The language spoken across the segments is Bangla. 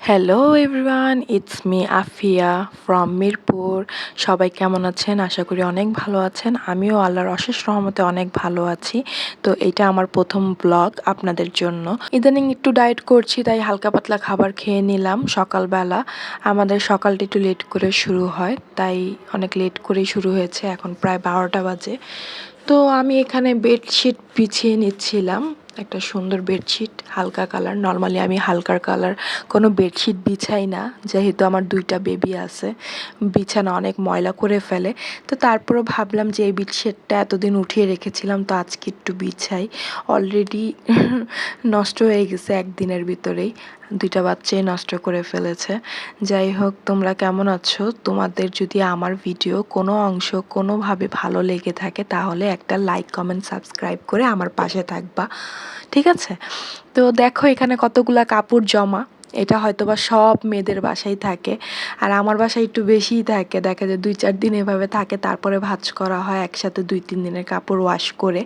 Hello everyone, it's me Afia from Mirpur. সবাই কেমন আছেন? আশা করি অনেক ভালো আছেন। আমিও আল্লাহর অশেষ রহমতে অনেক ভালো আছি। তো এটা আমার প্রথম ব্লগ আপনাদের জন্য। ইদানিং একটু ডায়েট করছি, তাই হালকা পাতলা খাবার খেয়ে নিলাম সকালবেলা। আমাদের সকালটা একটু লেট করে শুরু হয়, তাই অনেক লেট করেই শুরু হয়েছে। এখন প্রায় 12টা বাজে। তো আমি এখানে বেডশিট বিছিয়ে নিচ্ছিলাম, একটা সুন্দর বেডশিট হালকা কালার। নর্মালি আমি হালকার কালার কোনো বেডশিট বিছাই না, যেহেতু আমার 2টা বেবি আছে, বিছানা অনেক ময়লা করে ফেলে। তো তারপরেও ভাবলাম যে এই বেডশিটটা এতদিন উঠিয়ে রেখেছিলাম, তো আজকে একটু বিছাই। অলরেডি নষ্ট হয়ে গেছে একদিনের ভিতরেই, 2টা বাচ্চাই নষ্ট করে ফেলেছে। যাই হোক, তোমরা কেমন আছো? তোমাদের যদি আমার ভিডিও কোনো অংশ কোনোভাবে ভালো লেগে থাকে তাহলে একটা লাইক কমেন্ট সাবস্ক্রাইব করে আমার পাশে থাকবা, ঠিক আছে? তো দেখো এখানে কতগুলা কাপড় জমা। এটা হয়তো বা সব মেয়েদের বাসায় থাকে, আর আমার বাসায় একটু বেশিই থাকে। দেখা যায় 2-4 দিন এভাবে থাকে, তারপরে ভাঁজ করা হয় একসাথে 2-3 দিনের কাপড় ওয়াশ করে।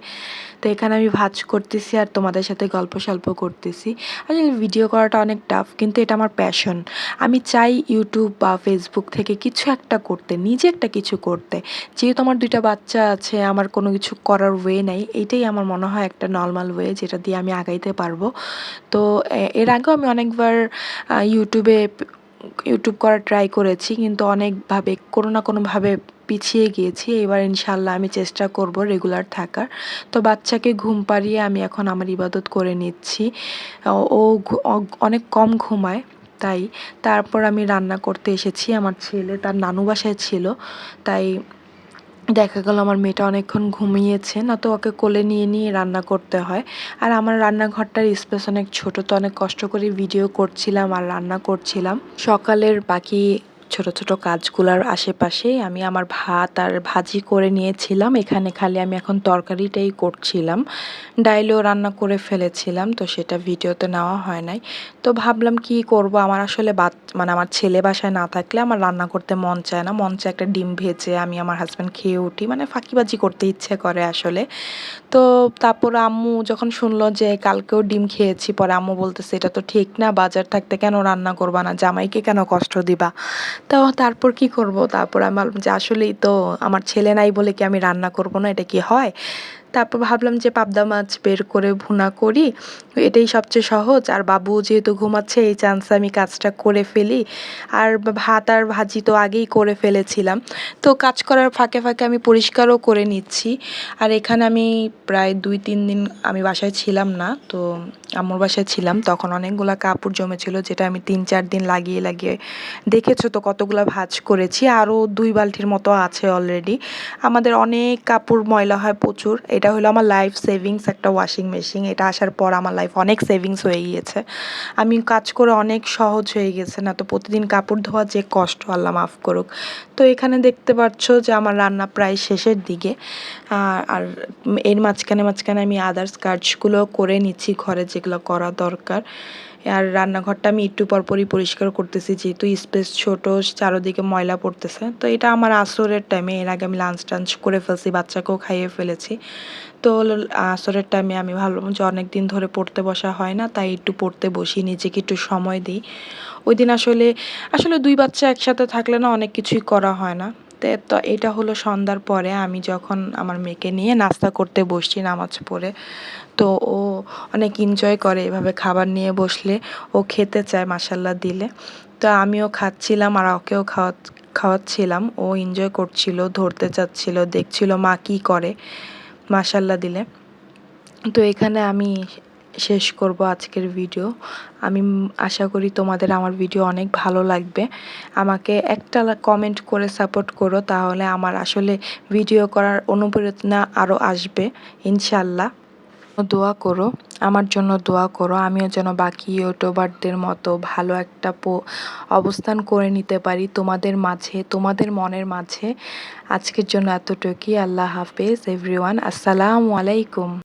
তো এখানে আমি ভাঁজ করতেছি আর তোমাদের সাথে গল্প সল্প করতেছি। আসলে ভিডিও করাটা অনেক টাফ, কিন্তু এটা আমার প্যাশন। আমি চাই ইউটিউব বা ফেসবুক থেকে কিছু একটা করতে, নিজে একটা কিছু করতে। যেহেতু আমার 2টা বাচ্চা আছে, আমার কোনো কিছু করার ওয়ে নাই, এইটাই আমার মনে হয় একটা নর্মাল ওয়ে যেটা দিয়ে আমি আগাইতে পারবো। তো এর আগেও আমি অনেকবার ইউটিউব করার ট্রাই করেছি, কিন্তু অনেকভাবে কোনো না কোনোভাবে পিছিয়ে গিয়েছি। এবার ইনশাল্লাহ আমি চেষ্টা করব রেগুলার থাকার। তো বাচ্চাকে ঘুম পাড়িয়ে আমি এখন আমার ইবাদত করে নিচ্ছি। ও অনেক কম ঘুমায়, তাই তারপর আমি রান্না করতে এসেছি। আমার ছেলে তার নানু বাসায় ছিল, তাই দেখা গেল আমার মেয়েটা অনেকক্ষণ ঘুমিয়েছে, না তো ওকে কোলে নিয়ে নিয়ে রান্না করতে হয়। আর আমার রান্নাঘরটার স্পেস অনেক ছোট, তো অনেক কষ্ট করে ভিডিও করছিলাম আর রান্না করছিলাম। সকালের বাকি ছোট ছোট কাজগুলোর আশেপাশেই আমি আমার ভাত আর ভাজি করে নিয়েছিলাম। এখানে খালি আমি এখন তরকারিটাই করছিলাম। ডাইলও রান্না করে ফেলেছিলাম, তো সেটা ভিডিওতে নেওয়া হয় নাই। তো ভাবলাম কি করব, আমার আসলে আমার ছেলে বাসায় না থাকলে আমার রান্না করতে মন চায় না। মন চায় একটা ডিম ভেজে আমি আমার হাজব্যান্ড খেয়ে উঠি, মানে ফাঁকিবাজি করতে ইচ্ছে করে আসলে। তো তারপর আম্মু যখন শুনলো যে কালকেও ডিম খেয়েছি, পরে আম্মু বলতেছে এটা তো ঠিক না, বাজার থাকতে কেন রান্না করবা না, জামাইকে কেন কষ্ট দিবা। তো তারপর কি করব, তারপর আমি ভাবলাম যে আসলেই তো আমার ছেলে নাই বলে কি আমি রান্না করব না, এটা কি হয়। তারপর ভাবলাম যে পাবদা মাছ বের করে ভুনা করি, এটাই সবচেয়ে সহজ। আর বাবু যেহেতু ঘুমাচ্ছে, এই চান্সে আমি কাজটা করে ফেলি। আর ভাত আর ভাজি তো আগেই করে ফেলেছিলাম। তো কাজ করার ফাঁকে ফাঁকে আমি পরিষ্কারও করে নিচ্ছি। আর এখানে আমি প্রায় 2-3 দিন আমি বাসায় ছিলাম না, তো আম্মুর বাসায় ছিলাম, তখন অনেকগুলা কাপড় জমেছিল, যেটা আমি 3-4 দিন লাগিয়ে লাগিয়ে দেখেছো তো কতগুলা ভাঁজ করেছি। আরও 2 বালতির মতো আছে অলরেডি। আমাদের অনেক কাপড় ময়লা হয় প্রচুর। এটা হলো আমার লাইফ সেভিংস একটা ওয়াশিং মেশিন। এটা আসার পর আমার লাইফ অনেক সেভিংস হয়ে গিয়েছে। আমি কাজ করে অনেক সহজ হয়ে গেছে, না তো প্রতিদিন কাপড় ধোয়া যে কষ্ট, আল্লাহ মাফ করুক। তো এখানে দেখতে পাচ্ছ যে আমার রান্না প্রায় শেষের দিকে। আর এর মাঝখানে মাঝখানে আমি আদার্স কাজগুলো করে নিচ্ছি ঘরে, যেগুলো করা দরকার। আর রান্নাঘরটা আমি একটু পরপরই পরিষ্কার করতেছি, যেহেতু স্পেস ছোট, চারোদিকে ময়লা পড়তেছে। তো এটা আমার আসরের টাইমে, এর আগে আমি লাঞ্চ টাঞ্চ করে ফেলছি, বাচ্চাকেও খাইয়ে ফেলেছি। তো আসরের টাইমে আমি ভাবলাম যে অনেক দিন ধরে পড়তে বসা হয় না, তাই একটু পড়তে বসি, নিজেকে একটু সময় দিই। ওই দিন আসলে আসলে 2 বাচ্চা একসাথে থাকলে না অনেক কিছুই করা হয় না। তো এটা হলো সন্ধ্যার পরে আমি যখন আমার মেয়েকে নিয়ে নাস্তা করতে বসছি নামাজ পড়ে। তো ও অনেক এনজয় করে এভাবে খাবার নিয়ে বসলে, ও খেতে চায় মাশাল্লাহ দিলে। তো আমিও খাচ্ছিলাম আর ওকেও খাওয়াচ্ছিলাম। ও এনজয় করছিল, ধরতে চাচ্ছিল, দেখছিল মা কী করে মাশাল্লাহ দিলে। তো এখানে আমি শেষ করব আজকের ভিডিও। আমি আশা করি তোমাদের আমার ভিডিও অনেক ভালো লাগবে। আমাকে একটা কমেন্ট করে সাপোর্ট করো, তাহলে আমার আসলে ভিডিও করার অনুপ্রেরণা আরও আসবে ইনশাল্লাহ। দোয়া করো, আমার জন্য দোয়া করো, আমিও যেন বাকি ইউটিউবারদের মতো ভালো একটা অবস্থান করে নিতে পারি তোমাদের মাঝে, তোমাদের মনের মাঝে। আজকের জন্য এতটুকুই। আল্লাহ হাফেজ এভরিওয়ান, আসসালামু আলাইকুম।